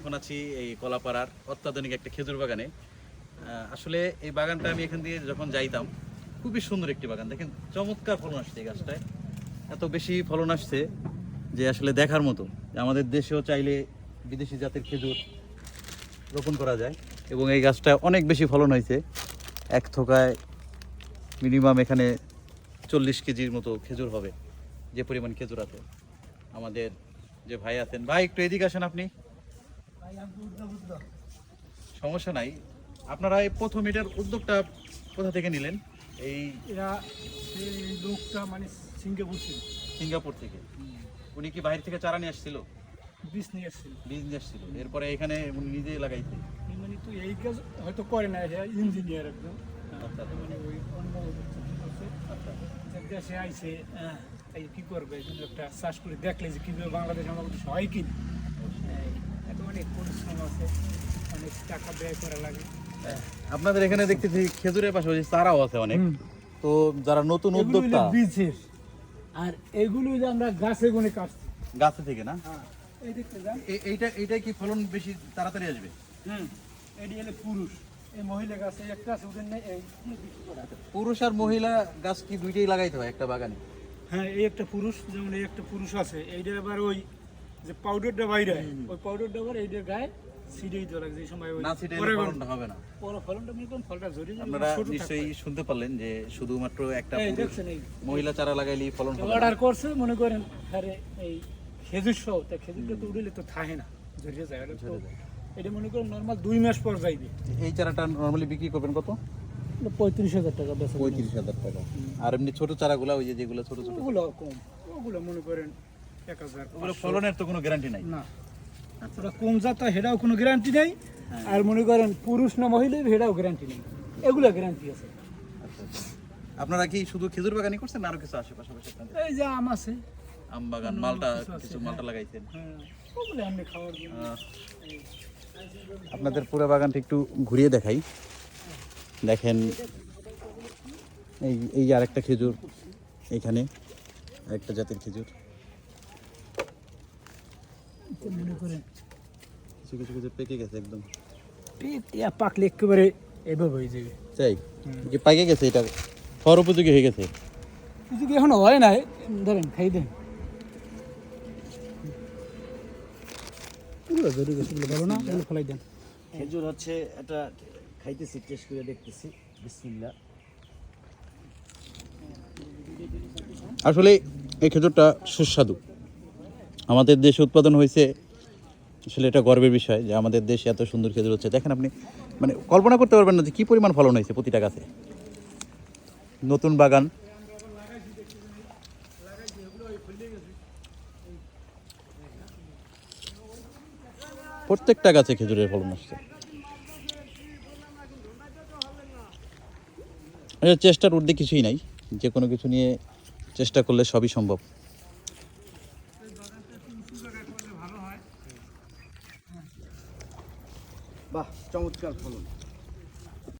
এখন আছি এই কলাপাড়ার অত্যাধুনিক একটা খেজুর বাগানে। আসলে এই বাগানটা আমি এখান দিয়ে যখন যাইতাম, খুবই সুন্দর একটি বাগান। দেখেন চমৎকার ফলন আসছে এই গাছটায়, এত বেশি ফলন আসছে যে আসলে দেখার মতো। আমাদের দেশেও চাইলে বিদেশি জাতের খেজুর রোপণ করা যায় এবং এই গাছটা অনেক বেশি ফলন হয়েছে। এক থোকায় মিনিমাম এখানে 40 কেজির মতো খেজুর হবে, যে পরিমাণ খেজুর আছে। আমাদের যে ভাই আছেন, ভাই একটু এদিকে আসেন আপনি। সমস্যা নাই। আপনারা এই প্রথম এটার উদ্যোগটা কোথা থেকে নিলেন? এই লোকটা মানে সিঙ্গাপুর থেকে। উনি কি বাইরে থেকে চারা নিয়ে আসছিল? বীজ নিয়ে আসছিল। বীজ নিয়ে আসছিল, এরপরে এখানে উনি নিজে লাগাইছে। মানে তো এই কাজ হয়তো করে না, ইঞ্জিনিয়ার একদম। আচ্ছা মানে ওই অন্য আচ্ছা। দেশে আইসে এই কি করবে, এই জন্য একটা চাষ করে দেখলে যে কীভাবে বাংলাদেশ আমাদের সবাই কিনে। এত অনেক পরিশ্রম আছে, অনেক টাকা ব্যয় করা লাগে। আপনাদের এখানে দেখতেছি খেজুরের পাশাপাশি চারাও আছে অনেক। তো যারা নতুন উদ্যোক্তা, বীজের আর এগুলো যে আমরা গাছে গুনে কাটছি গাছে থেকে না, এই দেখতে যান। এইটা কি ফলন বেশি তাড়াতাড়ি আসবে? এটি হলে পুরুষ, এই মহিলা গাছে একটা আছে, ওদের নেই। এই পুরুষ আর মহিলা গাছ কি দুইটাই লাগাইতে হয় একটা বাগানে? হ্যাঁ, এই একটা পুরুষ, যেমন এই একটা পুরুষ আছে। এইটা আবার ওই যে পাউডারটা বাইরে, ওই পাউডারটা আবার এইটার গায়ে ছিটিয়ে দিতে লাগে। যে সময় ওই না ছিটাইলে ফলনটা হবে না। ফলনটা মনে করেন ফলটা ঝরিয়ে যাবে। আপনারা নিশ্চয়ই শুনতে পারলেন যে শুধুমাত্র একটা এই পুরুষ দেখছেন, এই মহিলা চারা লাগাইলেই ফলন হবে না। অর্ডার করছে মনে করেন, আরে এই খেজুর সহ, তা খেজুরটা তো উড়িলে তো থাকে না, ঝরিয়ে যায়। এটা মনে করেন নর্মাল 2 মাস পর যাইবে। এই চারাটা নরমালি বিক্রি করবেন কত? 35,000 টাকা বেচা। 35,000 টাকা। আর এমনি ছোট চারাগুলো, ওই যে যেগুলো ছোট ছোট, ওগুলো কম, ওগুলো মনে করেন 1,000। ওগুলো ফলনের তো কোনো গ্যারান্টি নাই। না, ওরা কোন জাত হেটাও কোনো গ্যারান্টি নেই। আর মনে করেন পুরুষ না মহিলা হেটাও গ্যারান্টি নেই, এগুলো গ্যারান্টি আছে। আপনারা কি শুধু খেজুর বাগানই করছেন না আরো কিছু আশেপাশে? এই যে আম আছে, আম বাগান, মালটা, কিছু মালটা লাগাইছেন। ওগুলো এমনি খাওয়ার জন্য। আপনাদের পুরো বাগানটা একটু ঘুরিয়ে দেখাই। দেখেন এই যে আরেকটা খেজুর, এইখানে আরেকটা জাতের খেজুর। মনে করেন কিছু কিছু খেজুর পেকে গেছে একদম, পাকলে একেবারে এভাবে হয়ে যাবে। তাই যে পাকে গেছে, এটা খাওয়ার উপযোগী হয়ে গেছে। যদি এখনো হয় নাই, ধরেন খাই দেন। ভালো না, ফলাই দেন। খেজুর হচ্ছে এটা খাইতেছি, টেস্ট করে দেখতেছি। বিসমিল্লাহ। আসলে এই খেজুরটা সুস্বাদু, আমাদের দেশে উৎপাদন হয়েছে। আসলে এটা গর্বের বিষয় যে আমাদের দেশে এত সুন্দর খেজুর হচ্ছে। দেখেন আপনি, মানে কল্পনা করতে পারবেন না যে কী পরিমাণ ফলন হয়েছে প্রতিটা গাছে। নতুন বাগান, প্রত্যেকটা গাছে খেজুরের ফলন আসছে। চেষ্টার ঊর্ধ্বে কিছুই নাই, যে কোনো কিছু নিয়ে চেষ্টা করলে সবই সম্ভব। বাহ, চমৎকার ফলন।